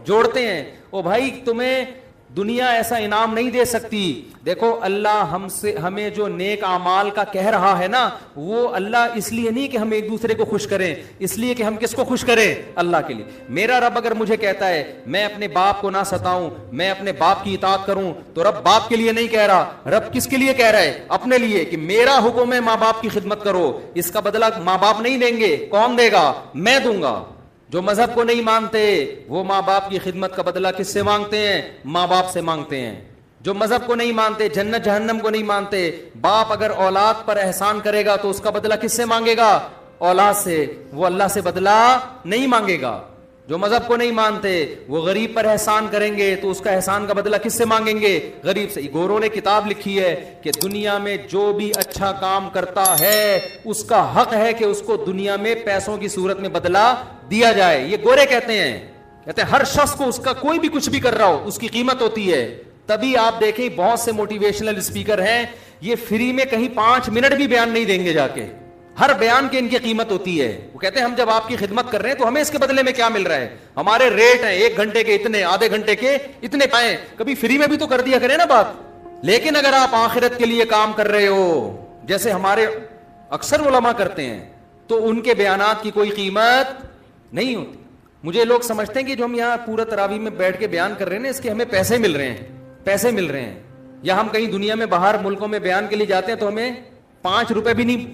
جوڑتے ہیں. او بھائی تمہیں دنیا ایسا انعام نہیں دے سکتی. دیکھو اللہ ہمیں جو نیک اعمال کا کہہ رہا ہے نا, وہ اللہ اس لیے نہیں کہ ہم ایک دوسرے کو خوش کریں, اس لیے کہ ہم کس کو خوش کریں, اللہ کے لیے. میرا رب اگر مجھے کہتا ہے میں اپنے باپ کو نہ ستاؤں, میں اپنے باپ کی اطاعت کروں, تو رب باپ کے لیے نہیں کہہ رہا, رب کس کے لیے کہہ رہا ہے, اپنے لیے, کہ میرا حکم ہے ماں باپ کی خدمت کرو. اس کا بدلہ ماں باپ نہیں دیں گے, کون دے گا, میں دوں گا. جو مذہب کو نہیں مانتے وہ ماں باپ کی خدمت کا بدلہ کس سے مانگتے ہیں, ماں باپ سے مانگتے ہیں. جو مذہب کو نہیں مانتے, جنت جہنم کو نہیں مانتے, باپ اگر اولاد پر احسان کرے گا تو اس کا بدلہ کس سے مانگے گا, اولاد سے, وہ اللہ سے بدلہ نہیں مانگے گا. جو مذہب کو نہیں مانتے وہ غریب پر احسان کریں گے تو اس کا احسان کا بدلہ کس سے مانگیں گے, غریب سے. گوروں نے کتاب لکھی ہے کہ دنیا میں جو بھی اچھا کام کرتا ہے اس کا حق ہے کہ اس کو دنیا میں پیسوں کی صورت میں بدلہ دیا جائے. یہ گورے کہتے ہیں ہر شخص کو, اس کا کوئی بھی کچھ بھی کر رہا ہو اس کی قیمت ہوتی ہے. تبھی آپ دیکھیں بہت سے موٹیویشنل اسپیکر ہیں, یہ فری میں کہیں 5 منٹ بھی بیان نہیں دیں گے جا کے, ہر بیان کی ان کی قیمت ہوتی ہے. وہ کہتے ہیں ہم جب آپ کی خدمت کر رہے ہیں تو ہمیں اس کے بدلے میں کیا مل رہا ہے, ہمارے ریٹ ہیں 1 گھنٹے کے اتنے, آدھے گھنٹے کے اتنے پائیں, کبھی فری میں بھی تو کر دیا کریں نا بات. لیکن اگر آپ آخرت کے لیے کام کر رہے ہو جیسے ہمارے اکثر علماء کرتے ہیں تو ان کے بیانات کی کوئی قیمت نہیں ہوتی. مجھے لوگ سمجھتے ہیں کہ جو ہم یہاں پورا تراویح میں بیٹھ کے بیان کر رہے ہیں اس کے ہمیں پیسے مل رہے ہیں, پیسے مل رہے ہیں. یا ہم کہیں دنیا میں باہر ملکوں میں بیان کے لیے جاتے ہیں تو ہمیں 5 روپے بھی نہیں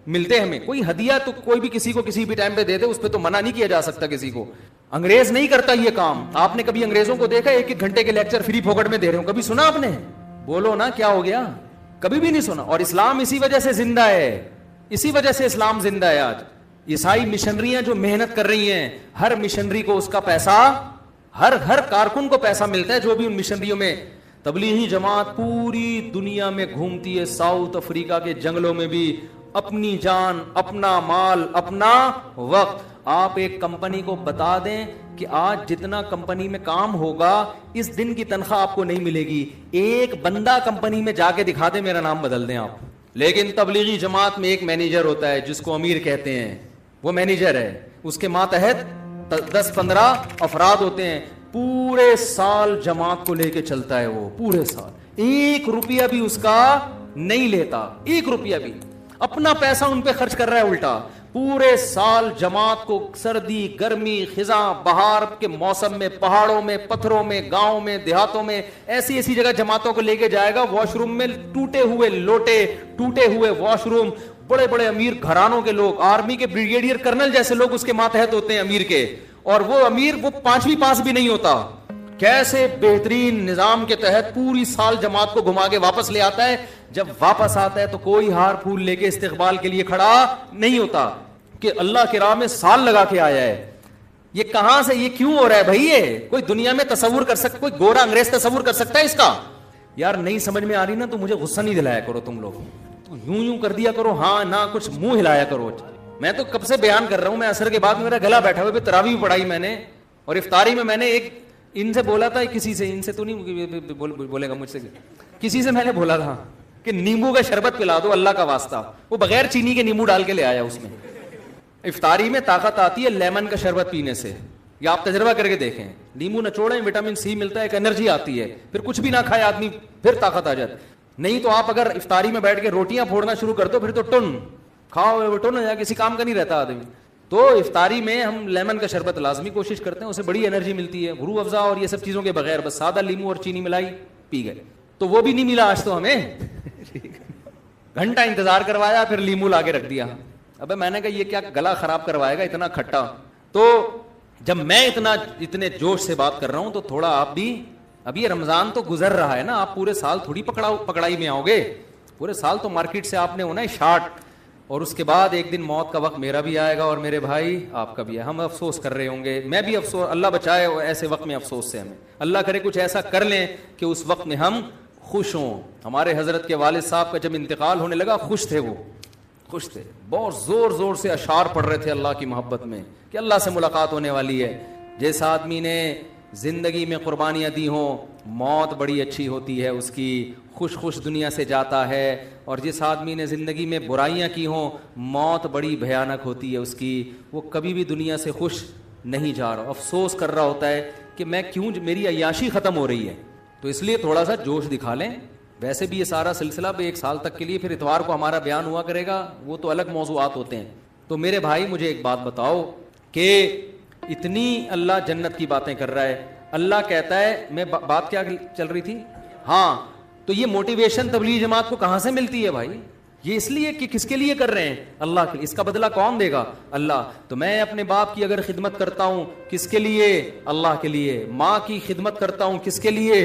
ملتے. ہمیں کوئی ہدیہ تو کوئی بھی کسی کو کسی بھی ٹائم پہ دے دے, اس پہ تو منع نہیں کیا جا سکتا کسی کو. انگریز نہیں کرتا یہ کام. آپ نے کبھی انگریزوں کو دیکھا 1-1 گھنٹے کے لیکچر فری پھوکٹ میں دے رہے ہو, کبھی سنا آپ نے, بولو نا کیا ہو گیا, کبھی بھی نہیں سنا. اور اسلام اسی وجہ سے زندہ ہے, اسی وجہ سے اسلام زندہ ہے. آج عیسائی مشنریاں جو محنت کر رہی ہیں, ہر مشنری کو اس کا پیسہ, ہر کارکن کو پیسہ ملتا ہے جو بھی ان مشنریوں میں. تبلیغی جماعت پوری دنیا میں گھومتی ہے, ساؤتھ افریقہ کے جنگلوں میں بھی, اپنی جان, اپنا مال, اپنا وقت. آپ ایک کمپنی کو بتا دیں کہ آج جتنا کمپنی میں کام ہوگا اس دن کی تنخواہ آپ کو نہیں ملے گی, ایک بندہ کمپنی میں جا کے دکھا دیں میرا نام بدل دیں آپ. لیکن تبلیغی جماعت میں ایک مینیجر ہوتا ہے جس کو امیر کہتے ہیں, وہ مینیجر ہے, اس کے ماتحت 10-15 افراد ہوتے ہیں, پورے سال جماعت کو لے کے چلتا ہے. وہ پورے سال 1 روپیہ بھی اس کا نہیں لیتا, 1 روپیہ بھی. اپنا پیسہ ان پہ خرچ کر رہا ہے الٹا. پورے سال جماعت کو سردی, گرمی, خزاں, بہار کے موسم میں پہاڑوں میں, پتھروں میں, گاؤں میں, دیہاتوں میں, ایسی ایسی جگہ جماعتوں کو لے کے جائے گا. واش روم میں ٹوٹے ہوئے لوٹے, ٹوٹے ہوئے واش روم, بڑے بڑے امیر گھرانوں کے لوگ, آرمی کے بریگیڈیئر کرنل جیسے لوگ اس کے ماتحت ہوتے ہیں امیر کے, اور وہ امیر وہ 5ویں پاس بھی نہیں ہوتا. کیسے بہترین نظام کے تحت پوری سال جماعت کو گھما کے واپس لے آتا ہے. جب واپس آتا ہے تو کوئی ہار پھول لے کے استقبال کے لیے کھڑا نہیں ہوتا کہ اللہ کی راہ میں سال لگا کے آیا ہے. یہ کہاں سے، یہ کیوں ہو رہا ہے بھائی؟ یہ کوئی دنیا میں تصور کر سکتا، کوئی گورا انگریز تصور کر سکتا ہے اس کا؟ یار نہیں سمجھ میں آ رہی نا تو مجھے غصہ نہیں دلایا کرو تم لوگ، تو یوں کر دیا کرو ہاں نہ کچھ منہ ہلایا کرو. میں تو کب سے بیان کر رہا ہوں، میں عصر کے بعد میرا گلا بیٹھا ہوا، تراویح بھی پڑھائی میں نے، اور افطاری میں نے ایک ان سے بولا تھا، کسی سے، ان سے تو نہیں بولے گا، مجھ سے کسی سے میں نے بولا تھا کہ نیمبو کا شربت پلا دو اللہ کا واسطہ. وہ بغیر چینی کے نیمبو ڈال کے لے آیا اس میں. افطاری میں طاقت آتی ہے لیمن کا شربت پینے سے، یا آپ تجربہ کر کے دیکھیں. نیمبو نچوڑیں، وٹامن سی ملتا ہے، ایک انرجی آتی ہے، پھر کچھ بھی نہ کھائے آدمی پھر طاقت آ جاتی. نہیں تو آپ اگر افطاری میں بیٹھ کے روٹیاں پھوڑنا شروع کر دو پھر تو ٹن کھاؤ ٹن یا کسی کام کا نہیں رہتا آدمی. تو افطاری میں ہم لیمن کا شربت لازمی کوشش کرتے ہیں، اسے بڑی انرجی ملتی ہے، روح افزا اور یہ سب چیزوں کے بغیر، بس سادہ لیمو اور چینی ملائی پی گئے. تو وہ بھی نہیں ملا آج تو ہمیں، گھنٹہ انتظار کروایا پھر لیمو لا کے رکھ دیا. ابے میں نے کہا یہ کیا گلا خراب کروائے گا اتنا کھٹا. تو جب میں اتنے جوش سے بات کر رہا ہوں تو تھوڑا آپ بھی، اب یہ رمضان تو گزر رہا ہے نا، آپ پورے سال تھوڑی پکڑائی میں آؤ گے، پورے سال تو مارکیٹ سے آپ نے ہونا ہے شارٹ، اور اس کے بعد ایک دن موت کا وقت میرا بھی آئے گا اور میرے بھائی آپ کا بھی ہے. ہم افسوس کر رہے ہوں گے، میں بھی افسوس، اللہ بچائے ایسے وقت میں افسوس سے ہمیں، اللہ کرے کچھ ایسا کر لیں کہ اس وقت میں ہم خوش ہوں. ہمارے حضرت کے والد صاحب کا جب انتقال ہونے لگا خوش تھے، وہ خوش تھے، بہت زور زور سے اشعار پڑھ رہے تھے اللہ کی محبت میں کہ اللہ سے ملاقات ہونے والی ہے. جیسا آدمی نے زندگی میں قربانیاں دی ہوں، موت بڑی اچھی ہوتی ہے اس کی، خوش خوش دنیا سے جاتا ہے. اور جس آدمی نے زندگی میں برائیاں کی ہوں، موت بڑی بھیانک ہوتی ہے اس کی، وہ کبھی بھی دنیا سے خوش نہیں جا رہا، افسوس کر رہا ہوتا ہے کہ میں کیوں، میری عیاشی ختم ہو رہی ہے. تو اس لیے تھوڑا سا جوش دکھا لیں. ویسے بھی یہ سارا سلسلہ بھی ایک سال تک کے لیے، پھر اتوار کو ہمارا بیان ہوا کرے گا، وہ تو الگ موضوعات ہوتے ہیں. تو میرے بھائی مجھے ایک بات بتاؤ کہ اتنی اللہ جنت کی باتیں کر رہا ہے، اللہ کہتا ہے، میں بات کیا چل رہی تھی، ہاں، تو یہ موٹیویشن تبلیغ جماعت کو کہاں سے ملتی ہے بھائی؟ یہ اس لیے کہ کس کے لیے کر رہے ہیں؟ اللہ کے لیے. اس کا بدلہ کون دے گا؟ اللہ. تو میں اپنے باپ کی اگر خدمت کرتا ہوں کس کے لیے؟ اللہ کے لیے. ماں کی خدمت کرتا ہوں کس کے لیے؟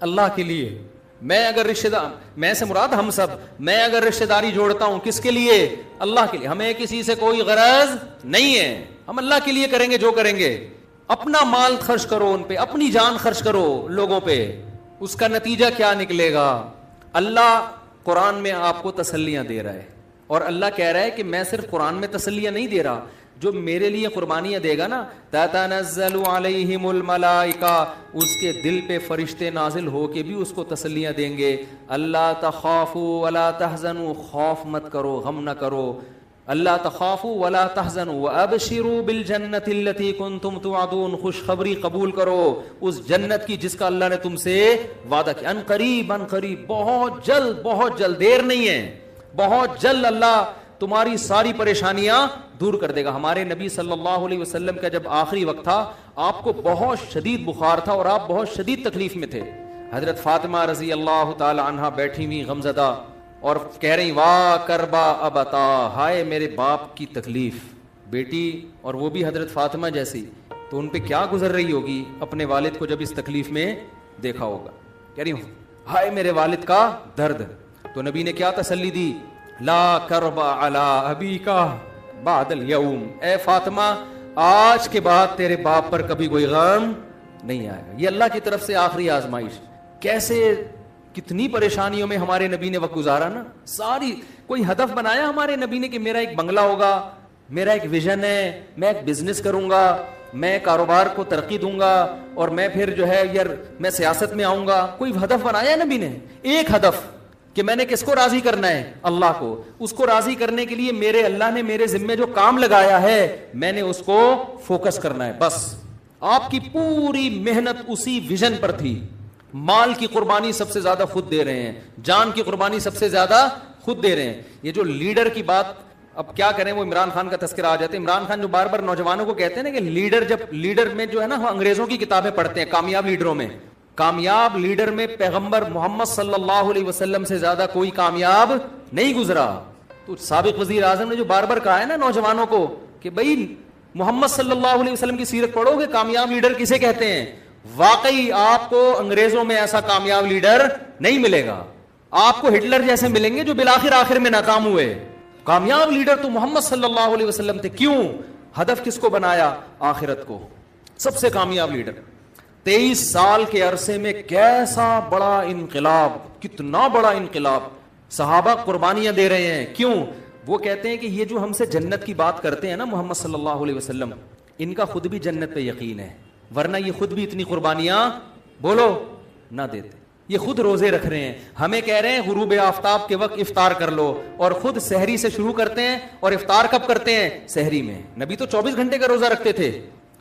اللہ کے لیے. میں اگر رشتہ دار، میں سے مراد ہم سب، میں اگر رشتہ داری جوڑتا ہوں کس کے لیے؟ اللہ کے لیے. ہمیں کسی سے کوئی غرض نہیں ہے، ہم اللہ کے لیے کریں گے جو کریں گے. اپنا مال خرچ کرو ان پہ، اپنی جان خرچ کرو لوگوں پہ، اس کا نتیجہ کیا نکلے گا؟ اللہ قرآن میں آپ کو تسلیاں دے رہا ہے، اور اللہ کہہ رہا ہے کہ میں صرف قرآن میں تسلیاں نہیں دے رہا، جو میرے لیے قربانیاں دے گا نا، تتنزل علیہم الملائکہ، اس کے دل پہ فرشتے نازل ہو کے بھی اس کو تسلیاں دیں گے. اللہ تخافوا ولا تحزنوا، خوف مت کرو، غم نہ کرو. اللہ تخافوا ولا تحزنوا وابشروا بالجنۃ التي كنتم توعدون، خوشخبری قبول کرو اس جنت کی جس کا اللہ نے تم سے وعدہ کیا. ان قریب، ان قریب، بہت جلد، بہت جلد، دیر نہیں ہے، بہت جلد اللہ تمہاری ساری پریشانیاں دور کر دے گا. ہمارے نبی صلی اللہ علیہ وسلم کا جب آخری وقت تھا، آپ کو بہت شدید بخار تھا اور آپ بہت شدید تکلیف میں تھے. حضرت فاطمہ رضی اللہ تعالی عنہا بیٹھی ہوئی غمزدہ اور کہہ رہی واہ کربا ابتا، ہائے میرے باپ کی تکلیف. بیٹی، اور وہ بھی حضرت فاطمہ جیسی، تو ان پہ کیا گزر رہی ہوگی اپنے والد کو جب اس تکلیف میں دیکھا ہوگا. کہہ رہی ہوں ہائے میرے والد کا درد. تو نبی نے کیا تسلی دی؟ لا کربا علی ابیکا بعد الیوم، اے فاطمہ آج کے بعد تیرے باپ پر کبھی کوئی غم نہیں آئے گا. یہ اللہ کی طرف سے آخری آزمائش. کیسے کتنی پریشانیوں میں ہمارے نبی نے وقت گزارا نا. ساری کوئی ہدف بنایا ہمارے نبی نے کہ میرا ایک بنگلہ ہوگا، میرا ایک ویژن ہے، میں ایک بزنس کروں گا، میں کاروبار کو ترقی دوں گا، اور میں پھر جو ہے یار میں سیاست میں آؤں گا. کوئی ہدف بنایا نبی نے؟ ایک ہدف کہ میں نے کس کو راضی کرنا ہے؟ اللہ کو. اس کو راضی کرنے کے لیے میرے اللہ نے میرے ذمے جو کام لگایا ہے میں نے اس کو فوکس کرنا ہے. بس آپ کی پوری محنت اسی ویژن پر تھی. مال کی قربانی سب سے زیادہ خود دے رہے ہیں، جان کی قربانی سب سے زیادہ خود دے رہے ہیں. یہ جو لیڈر کی بات، اب کیا کریں، وہ عمران خان کا تذکرہ آ جاتے ہیں. عمران خان جو بار بار نوجوانوں کو کہتے ہیں نا کہ لیڈر، جب لیڈر میں جو ہے نا انگریزوں کی کتابیں پڑھتے ہیں کامیاب لیڈروں میں، کامیاب لیڈر میں پیغمبر محمد صلی اللہ علیہ وسلم سے زیادہ کوئی کامیاب نہیں گزرا. تو سابق وزیر اعظم نے جو بار بار کہا ہے نا نوجوانوں کو کہ بھائی محمد صلی اللہ علیہ وسلم کی سیرت پڑھو گے، کامیاب لیڈر کسے کہتے ہیں. واقعی آپ کو انگریزوں میں ایسا کامیاب لیڈر نہیں ملے گا. آپ کو ہٹلر جیسے ملیں گے جو بالآخر آخر میں ناکام ہوئے. کامیاب لیڈر تو محمد صلی اللہ علیہ وسلم تھے. کیوں؟ ہدف کس کو بنایا؟ آخرت کو. سب سے کامیاب لیڈر. 23 سال کے عرصے میں کیسا بڑا انقلاب, کتنا بڑا انقلاب. صحابہ قربانیاں دے رہے ہیں. کیوں؟ وہ کہتے ہیں کہ یہ جو ہم سے جنت کی بات کرتے ہیں نا محمد صلی اللہ علیہ وسلم, ان کا خود بھی جنت پہ یقین ہے, ورنہ یہ خود بھی اتنی قربانیاں بولو نہ دیتے. یہ خود روزے رکھ رہے ہیں, ہمیں کہہ رہے ہیں غروب آفتاب کے وقت افطار کر لو, اور خود سحری سے شروع کرتے ہیں, اور افطار کب کرتے ہیں؟ سحری میں. نبی تو 24 گھنٹے کا روزہ رکھتے تھے.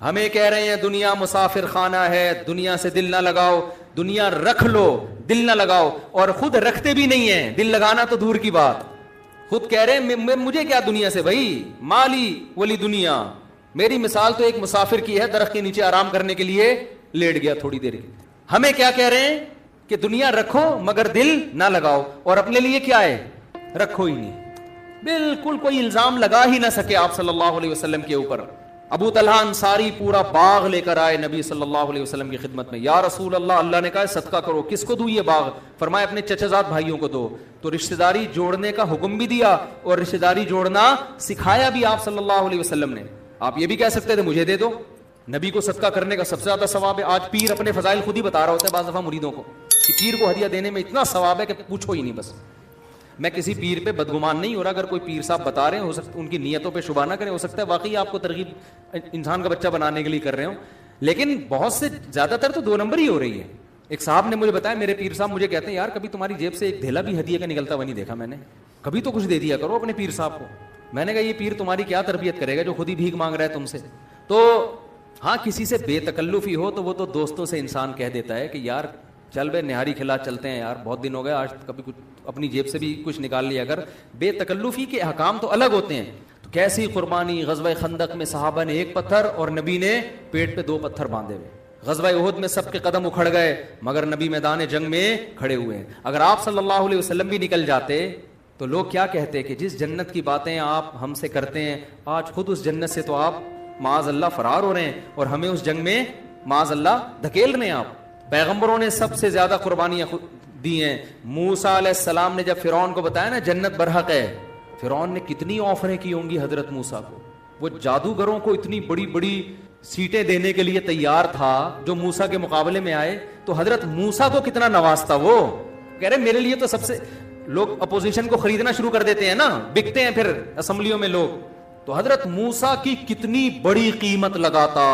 ہمیں کہہ رہے ہیں دنیا مسافر خانہ ہے, دنیا سے دل نہ لگاؤ, دنیا رکھ لو دل نہ لگاؤ, اور خود رکھتے بھی نہیں ہیں. دل لگانا تو دور کی بات, خود کہہ رہے ہیں مجھے کیا دنیا سے بھائی, مالی ولی دنیا. میری مثال تو ایک مسافر کی ہے, درخت کے نیچے آرام کرنے کے لیے لیٹ گیا تھوڑی دیر کی. ہمیں کیا کہہ رہے ہیں کہ دنیا رکھو مگر دل نہ لگاؤ, اور اپنے لیے کیا ہے, رکھو ہی نہیں. بالکل کوئی الزام لگا ہی نہ سکے آپ صلی اللہ علیہ وسلم کے اوپر. ابو طلحہ انصاری پورا باغ لے کر آئے نبی صلی اللہ علیہ وسلم کی خدمت میں. یا رسول اللہ, اللہ نے کہا صدقہ کرو. کس کو دوں یہ باغ؟ فرمایا اپنے چچا زاد بھائیوں کو دو. تو رشتہ داری جوڑنے کا حکم بھی دیا, اور رشتہ داری جوڑنا سکھایا بھی آپ صلی اللہ علیہ وسلم نے. آپ یہ بھی کہہ سکتے تھے مجھے دے دو. نبی کو صدقہ کرنے کا سب سے زیادہ ثواب ہے. آج پیر اپنے فضائل خود ہی بتا رہا ہوتا ہے بعض دفعہ مریدوں کو کہ پیر کو ہدیہ دینے میں اتنا ثواب ہے کہ پوچھو ہی نہیں. بس میں کسی پیر پہ بدگمان نہیں ہو رہا, اگر کوئی پیر صاحب بتا رہے ہیں, ہو سکتا ان کی نیتوں پہ شبہ نہ کریں, ہو سکتا ہے واقعی آپ کو ترغیب انسان کا بچہ بنانے کے لیے کر رہے ہوں, لیکن بہت سے زیادہ تر تو 2 نمبر ہی ہو رہی ہے. ایک صاحب نے مجھے بتایا, میرے پیر صاحب مجھے کہتے ہیں یار کبھی تمہاری جیب سے ایک دھیلا بھی ہدیہ کا نکلتا ہوا نہیں دیکھا میں نے, کبھی تو کچھ دے دیا کرو اپنے پیر صاحب کو. میں نے کہا یہ پیر تمہاری کیا تربیت کرے گا جو خود ہی بھیک مانگ رہا ہے تم سے. تو ہاں کسی سے بے تکلفی ہو تو وہ تو دوستوں سے انسان کہہ دیتا ہے کہ یار چل بے نہاری کھلا چلتے ہیں یار, بہت دن ہو گئے, آج کبھی کچھ اپنی جیب سے بھی کچھ نکال لیا. اگر بے تکلفی کے احکام تو الگ ہوتے ہیں. تو کیسی قربانی, غزوہ خندق میں صحابہ نے 1 پتھر اور نبی نے پیٹ پہ 2 پتھر باندھے ہوئے. غزوہ احد میں سب کے قدم اکھڑ گئے مگر نبی میدان جنگ میں کھڑے ہوئے ہیں. اگر آپ صلی اللہ علیہ وسلم بھی نکل جاتے تو لوگ کیا کہتے کہ جس جنت کی باتیں آپ ہم سے کرتے ہیں, آج خود اس جنت سے تو آپ معاذ اللہ فرار ہو رہے ہیں, اور ہمیں اس جنگ میں معاذ اللہ دھکیل رہے ہیں آپ. پیغمبروں نے سب سے زیادہ قربانیاں دی ہیں. موسیٰ علیہ السلام نے جب فرعون کو بتایا نا جنت برحق ہے, فرعون نے کتنی آفریں کی ہوں گی حضرت موسیٰ کو. وہ جادوگروں کو اتنی بڑی بڑی سیٹیں دینے کے لیے تیار تھا جو موسیٰ کے مقابلے میں آئے, تو حضرت موسیٰ کو کتنا نوازتا. وہ کہہ رہے میرے لیے تو سب سے, لوگ اپوزیشن کو خریدنا شروع کر دیتے ہیں نا, بکتے ہیں پھر اسمبلیوں میں لوگ. تو حضرت موسیٰ کی کتنی بڑی قیمت لگاتا,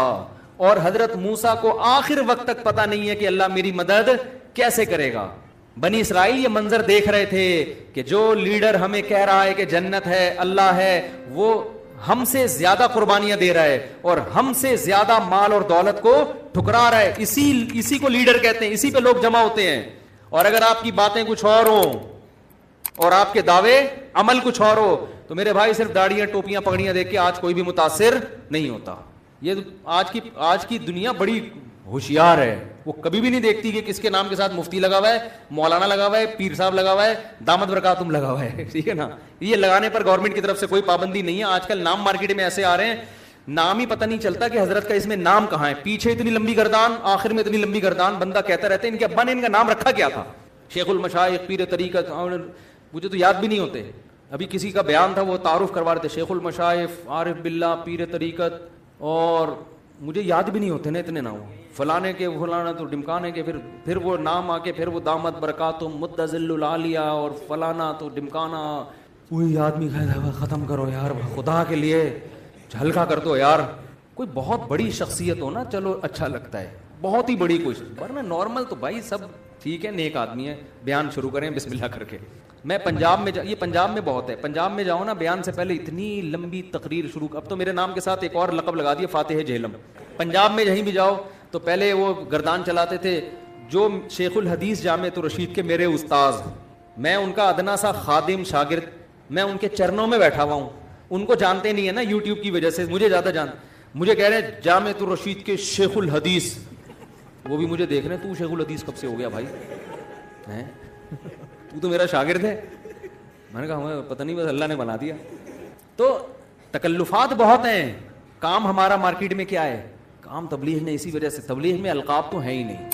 اور حضرت موسیٰ کو آخر وقت تک پتہ نہیں ہے کہ اللہ میری مدد کیسے کرے گا. بنی اسرائیل یہ منظر دیکھ رہے تھے کہ جو لیڈر ہمیں کہہ رہا ہے کہ جنت ہے, اللہ ہے, وہ ہم سے زیادہ قربانیاں دے رہا ہے اور ہم سے زیادہ مال اور دولت کو ٹھکرا رہا ہے. اسی کو لیڈر کہتے ہیں, اسی پہ لوگ جمع ہوتے ہیں. اور اگر آپ کی باتیں کچھ اور ہوں اور آپ کے دعوے عمل کچھ اور ہو, تو میرے بھائی صرف داڑیاں ٹوپیاں پگڑیاں دیکھ کے آج کوئی بھی متاثر نہیں ہوتا. یہ آج کی دنیا بڑی ہوشیار ہے, وہ کبھی بھی نہیں دیکھتی کہ کس کے نام کے ساتھ مفتی لگا ہوا ہے, مولانا لگا ہوا ہے, پیر صاحب لگا ہوا ہے, دامت برکاتم لگا ہوا ہے, ٹھیک ہے نا. یہ لگانے پر گورنمنٹ کی طرف سے کوئی پابندی نہیں ہے. آج کل نام مارکیٹ میں ایسے آ رہے ہیں, نام ہی پتہ نہیں چلتا کہ حضرت کا اس میں نام کہاں ہے, پیچھے اتنی لمبی گردان, آخر میں اتنی لمبی گردان. بندہ کہتا رہتا ہے ان کے ابا نے ان کا نام رکھا کیا تھا, شیخ المشائخ, پیر طریقت, اور مجھے تو یاد بھی نہیں ہوتے. ابھی کسی کا بیان تھا, وہ تعارف کروا رہے تھے, شیخ المشائخ, عارف باللہ, پیر طریقت, اور مجھے یاد بھی نہیں ہوتے نا اتنے نام, فلانے کے فلانا تو ڈمکانے کے, پھر وہ نام آ کے پھر وہ دامت برکاتم مدذل العالیہ اور فلانا تو ڈمکانا. وہی آدمی ختم کرو یار, خدا کے لیے ہلکا کر دو یار. کوئی بہت بڑی شخصیت ہو نا, چلو اچھا لگتا ہے, بہت ہی بڑی کچھ, ورنہ نارمل تو بھائی سب ٹھیک ہے, نیک آدمی ہے. بیان شروع کریں بسم اللہ کر کے. میں پنجاب میں یہ پنجاب میں بہت ہے, پنجاب میں جاؤ نا, بیان سے پہلے اتنی لمبی تقریر شروع. اب تو میرے نام کے ساتھ ایک اور لقب لگا دیا, فاتح جہلم. پنجاب میں جہیں بھی جاؤ تو پہلے وہ گردان چلاتے تھے جو شیخ الحدیث جامعۃ الرشید کے میرے استاذ, میں ان کا ادنا سا خادم شاگرد, میں ان کے چرنوں میں بیٹھا ہوا ہوں. ان کو جانتے نہیں ہے نا یوٹیوب کی وجہ سے, مجھے زیادہ مجھے کہہ رہے ہیں جامعۃ الرشید کے شیخ الحدیث, وہ بھی مجھے دیکھ رہے ہیں, تو شیخ الحدیث کب سے ہو گیا بھائی, تو میرا شاگرد ہے. میں نے کہا ہمیں پتہ نہیں, بس اللہ نے بنا دیا. تو تکلفات بہت ہیں. کام ہمارا مارکیٹ میں کیا ہے, کام تبلیغ نے, اسی وجہ سے تبلیغ میں القاب تو ہے ہی نہیں.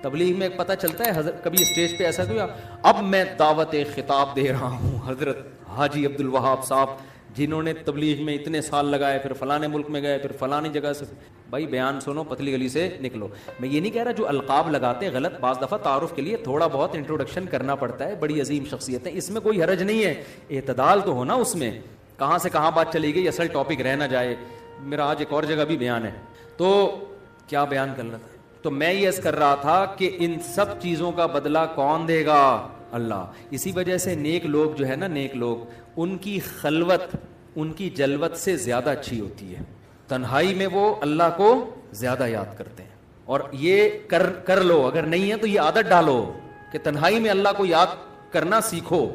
تبلیغ میں پتہ چلتا ہے حضرت کبھی اسٹیج پہ ایسا کیا, اب میں دعوت خطاب دے رہا ہوں حضرت حاجی عبد الوہاب صاحب جنہوں نے تبلیغ میں اتنے سال لگائے، پھر فلانے ملک میں گئے، پھر فلانی جگہ سے. بھائی بیان سنو، پتلی گلی سے نکلو. میں یہ نہیں کہہ رہا جو القاب لگاتے ہیں غلط، بعض دفعہ تعارف کے لیے تھوڑا بہت انٹروڈکشن کرنا پڑتا ہے، بڑی عظیم شخصیت ہے، اس میں کوئی حرج نہیں ہے. اعتدال تو ہونا اس میں، کہاں سے کہاں بات چلی گئی، اصل ٹاپک رہ نہ جائے. میرا آج ایک اور جگہ بھی بیان ہے. تو کیا بیان کرنا تھا؟ تو میں یہ کر رہا تھا کہ ان سب چیزوں کا بدلہ کون دے گا؟ اللہ. اسی وجہ سے نیک لوگ جو ہے نا، نیک لوگ، ان کی خلوت ان کی جلوت سے زیادہ اچھی ہوتی ہے. تنہائی میں وہ اللہ کو زیادہ یاد کرتے ہیں. اور یہ کر لو، اگر نہیں ہے تو یہ عادت ڈالو کہ تنہائی میں اللہ کو یاد کرنا سیکھو.